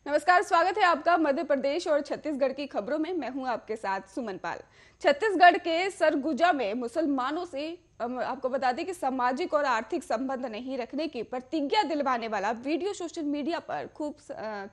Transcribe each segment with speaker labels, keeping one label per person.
Speaker 1: नमस्कार, स्वागत है आपका मध्य प्रदेश और छत्तीसगढ़ की खबरों में। मैं हूं आपके साथ सुमन पाल। छत्तीसगढ़ के सरगुजा में मुसलमानों से आपको बता दें कि सामाजिक और आर्थिक संबंध नहीं रखने की प्रतिज्ञा दिलवाने वाला वीडियो सोशल मीडिया पर खूब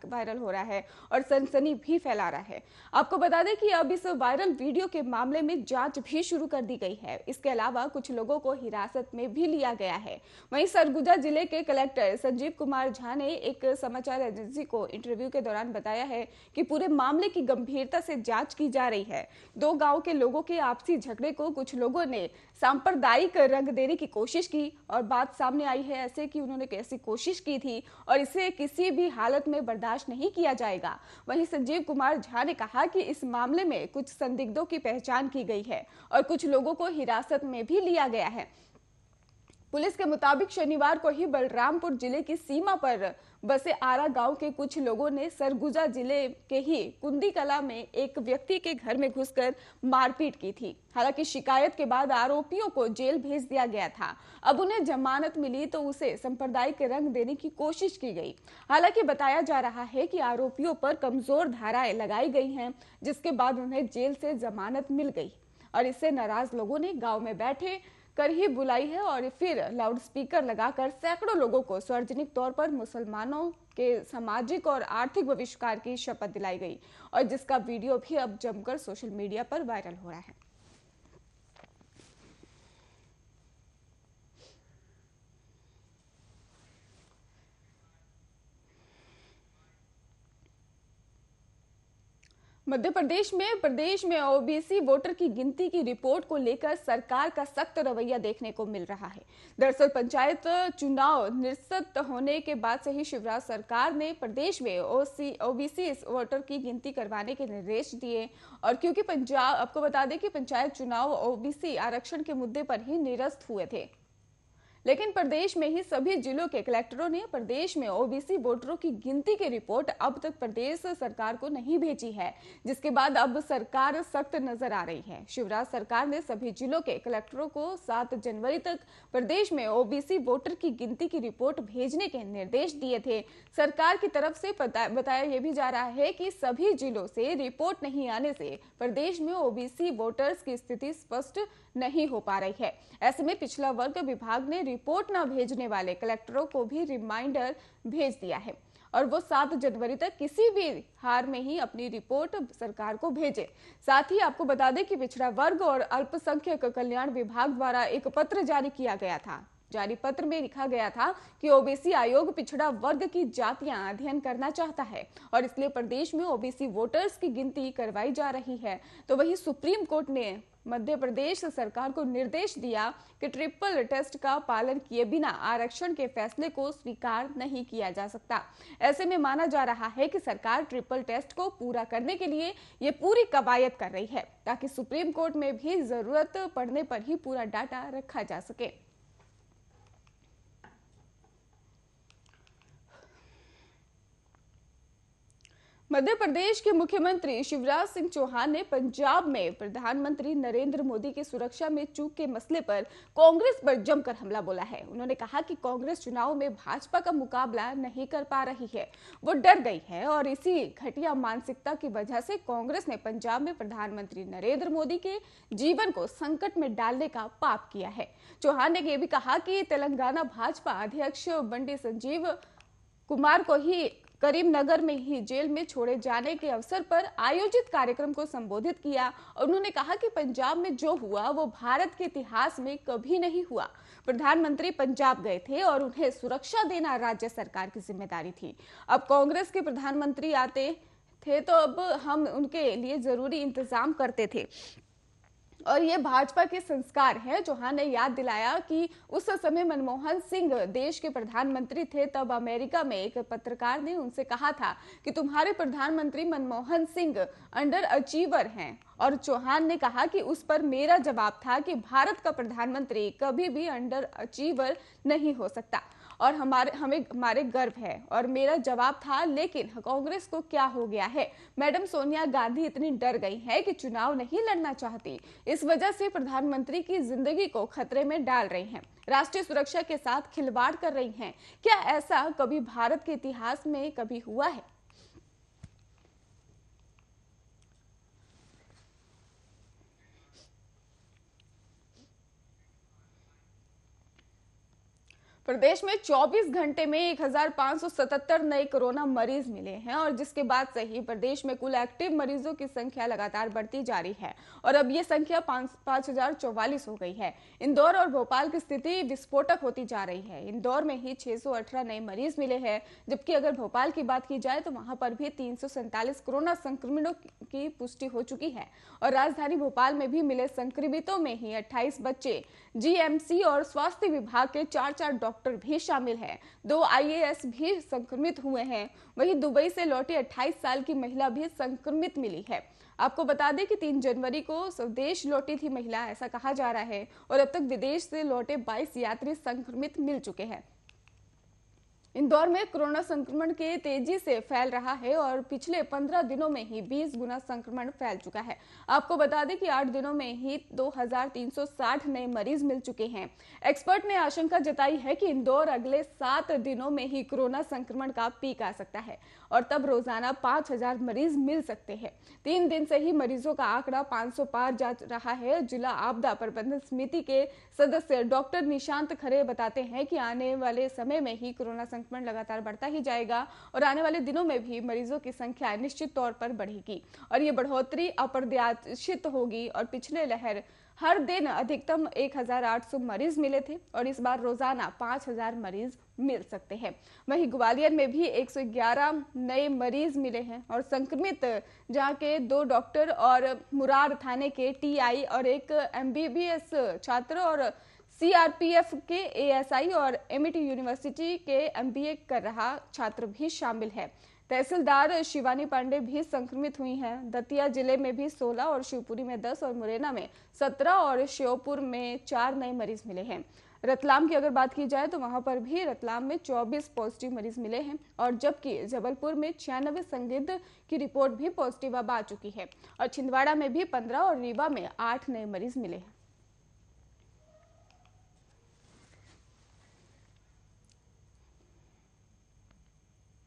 Speaker 1: वायरल हो रहा है और सनसनी भी फैला रहा है। आपको बता दें कि अब इस वायरल वीडियो के मामले में जांच भी शुरू कर दी गई है। इसके अलावा कुछ लोगों को हिरासत में भी लिया गया है। वहीं सरगुजा जिले के कलेक्टर संजीव कुमार झा ने एक समाचार एजेंसी को इंटरव्यू के दौरान बताया है कि पूरे मामले की गंभीरता से जांच की जा रही है। दो गांव के लोगों के आपसी झगड़े को कुछ लोगों ने सांप्रदायिक रंग देने की कोशिश की और बात सामने आई है ऐसे कि उन्होंने कैसी कोशिश की थी और इसे किसी भी हालत में बर्दाश्त नहीं किया जाएगा। वहीं संजीव कुमार झा ने कहा कि इस मामले में कुछ संदिग्धों की पहचान की गई है और कुछ लोगों को हिरासत में भी लिया गया है। पुलिस के मुताबिक शनिवार को ही बलरामपुर जिले की सीमा पर बसे आरा गांव के कुछ लोगों ने सरगुजा जिले के ही कुंदी कला में एक व्यक्ति के घर में घुसकर मारपीट की थी। हालांकि शिकायत के बाद आरोपियों को जेल भेज दिया गया था। अब उन्हें जमानत मिली तो उसे सांप्रदायिक रंग देने की कोशिश की गई। हालांकि बताया जा रहा है कि आरोपियों पर कमजोर धाराएं लगाई गई हैं, जिसके बाद उन्हें जेल से जमानत मिल गई और इससे नाराज लोगों ने गाँव में बैठे कर ही बुलाई है और फिर लाउडस्पीकर लगाकर सैकड़ों लोगों को सार्वजनिक तौर पर मुसलमानों के सामाजिक और आर्थिक बहिष्कार की शपथ दिलाई गई और जिसका वीडियो भी अब जमकर सोशल मीडिया पर वायरल हो रहा है। मध्य प्रदेश में ओबीसी वोटर की गिनती की रिपोर्ट को लेकर सरकार का सख्त रवैया देखने को मिल रहा है। दरअसल पंचायत चुनाव निरस्त होने के बाद से ही शिवराज सरकार ने प्रदेश में ओबीसी वोटर की गिनती करवाने के निर्देश दिए और क्योंकि पंजाब आपको बता दें कि पंचायत चुनाव ओबीसी आरक्षण के मुद्दे पर ही निरस्त हुए थे, लेकिन प्रदेश में ही सभी जिलों के कलेक्टरों ने प्रदेश में ओबीसी वोटरों की गिनती की रिपोर्ट अब तक प्रदेश सरकार को नहीं भेजी है, जिसके बाद अब सरकार सख्त नजर आ रही है। शिवराज सरकार ने सभी जिलों के कलेक्टरों को 7 जनवरी तक प्रदेश में ओबीसी वोटर की गिनती की रिपोर्ट भेजने के निर्देश दिए थे। सरकार की तरफ से बताया यह भी जा रहा है कि सभी जिलों से रिपोर्ट नहीं आने से प्रदेश में ओबीसी वोटर्स की स्थिति स्पष्ट नहीं हो पा रही है। ऐसे में पिछड़ा वर्ग विभाग ने रिपोर्ट न भेजने वाले कलेक्टरों को भी रिमाइंडर भेज दिया है और वो 7 जनवरी तक किसी भी हाल में ही अपनी रिपोर्ट सरकार को भेजे। साथ ही आपको बता दें कि पिछड़ा वर्ग और अल्पसंख्यक कल्याण विभाग द्वारा एक पत्र जारी किया गया था। जारी पत्र में लिखा गया था कि ओबीसी आयोग पिछड़ा वर्ग की जातियां अध्ययन करना चाहता है और इसलिए प्रदेश में ओबीसी वोटर्स की गिनती करवाई जा रही है। तो वही सुप्रीम कोर्ट ने मध्य प्रदेश सरकार को निर्देश दिया कि ट्रिपल टेस्ट का पालन किए बिना आरक्षण के फैसले को स्वीकार नहीं किया जा सकता। ऐसे में माना जा रहा है कि सरकार ट्रिपल टेस्ट को पूरा करने के लिए ये पूरी कवायद कर रही है ताकि सुप्रीम कोर्ट में भी जरूरत पड़ने पर ही पूरा डाटा रखा जा सके। मध्य प्रदेश के मुख्यमंत्री शिवराज सिंह चौहान ने पंजाब में प्रधानमंत्री नरेंद्र मोदी की सुरक्षा में चूक के मसले पर कांग्रेस पर जमकर हमला बोला है। उन्होंने कहा कि कांग्रेस चुनाव में भाजपा का मुकाबला नहीं कर पा रही है, वो डर गई है और इसी घटिया मानसिकता की वजह से कांग्रेस ने पंजाब में प्रधानमंत्री नरेंद्र मोदी के जीवन को संकट में डालने का पाप किया है। चौहान ने यह भी कहा कि तेलंगाना भाजपा अध्यक्ष बंडी संजीव कुमार को ही करीमनगर में ही जेल में छोड़े जाने के अवसर पर आयोजित कार्यक्रम को संबोधित किया और उन्होंने कहा कि पंजाब में जो हुआ वो भारत के इतिहास में कभी नहीं हुआ। प्रधानमंत्री पंजाब गए थे और उन्हें सुरक्षा देना राज्य सरकार की जिम्मेदारी थी। अब कांग्रेस के प्रधानमंत्री आते थे तो अब हम उनके लिए जरूरी इंतजाम करते थे और ये भाजपा के संस्कार हैं। चौहान ने याद दिलाया कि उस समय मनमोहन सिंह देश के प्रधानमंत्री थे, तब अमेरिका में एक पत्रकार ने उनसे कहा था कि तुम्हारे प्रधानमंत्री मनमोहन सिंह अंडर अचीवर हैं और चौहान ने कहा कि उस पर मेरा जवाब था कि भारत का प्रधानमंत्री कभी भी अंडर अचीवर नहीं हो सकता और हमारे गर्व है। और मेरा जवाब था लेकिन कांग्रेस को क्या हो गया है, मैडम सोनिया गांधी इतनी डर गई है कि चुनाव नहीं लड़ना चाहती, इस वजह से प्रधानमंत्री की जिंदगी को खतरे में डाल रही हैं, राष्ट्रीय सुरक्षा के साथ खिलवाड़ कर रही हैं। क्या ऐसा कभी भारत के इतिहास में कभी हुआ है? प्रदेश में 24 घंटे में 1577 नए कोरोना मरीज मिले हैं और जिसके बाद से ही प्रदेश में कुल एक्टिव मरीजों की संख्या लगातार बढ़ती जा रही है और अब ये संख्या 5044 हो गई है। इंदौर और भोपाल की स्थिति विस्फोटक होती जा रही है। इंदौर में ही 618 नए मरीज मिले हैं, जबकि अगर भोपाल की बात की जाए तो वहां पर भी 347 कोरोना संक्रमणों की पुष्टि हो चुकी है और राजधानी भोपाल में भी मिले संक्रमितों में ही 28 बच्चे, जीएमसी और स्वास्थ्य विभाग के 4 डॉक्टर भी शामिल हैं। 2 आईएएस भी संक्रमित हुए हैं। वहीं दुबई से लौटी 28 साल की महिला भी संक्रमित मिली है। आपको बता दें कि 3 जनवरी को स्वदेश लौटी थी महिला, ऐसा कहा जा रहा है, और अब तक विदेश से लौटे 22 यात्री संक्रमित मिल चुके हैं। इंदौर में कोरोना संक्रमण के तेजी से फैल रहा है और पिछले 15 दिनों में ही 20 गुना संक्रमण फैल चुका है। आपको बता दें कि 8 दिनों में ही 2360 नए मरीज मिल चुके हैं। एक्सपर्ट ने आशंका जताई है कि इंदौर अगले 7 दिनों में ही कोरोना संक्रमण का पीक आ सकता है और तब रोजाना 5000 मरीज मिल सकते हैं। 3 दिन से ही मरीजों का आंकड़ा 500 पार जा रहा है। जिला आपदा प्रबंधन समिति के सदस्य डॉक्टर निशांत खरे बताते हैं कि आने वाले समय में ही कोरोना संक्रमण लगातार बढ़ता ही जाएगा और आने वाले दिनों में भी मरीजों की संख्या निश्चित तौर पर बढ़ेगी और ये बढ़ोतरी अप्रत्याशित होगी। और पिछले लहर हर दिन अधिकतम 1800 मरीज मिले थे और इस बार रोजाना 5000 मरीज मिल सकते हैं। वहीं ग्वालियर में भी 111 नए मरीज मिले हैं और संक्रमित जहां के 2 डॉक्टर और मुरार थाने के टीआई और एक एमबीबीएस छात्र और सीआरपीएफ के एएसआई और एमआईटी यूनिवर्सिटी के एमबीए कर रहा छात्र भी शामिल है। तहसीलदार शिवानी पांडे भी संक्रमित हुई हैं। दतिया जिले में भी 16 और शिवपुरी में 10 और मुरैना में 17 और श्योपुर में 4 नए मरीज मिले हैं। रतलाम की अगर बात की जाए तो वहां पर भी रतलाम में 24 पॉजिटिव मरीज मिले हैं और जबकि जबलपुर में 96 संदिग्ध की रिपोर्ट भी पॉजिटिव अब आ चुकी है और छिंदवाड़ा में भी 15 और रीवा में 8 नए मरीज मिले हैं।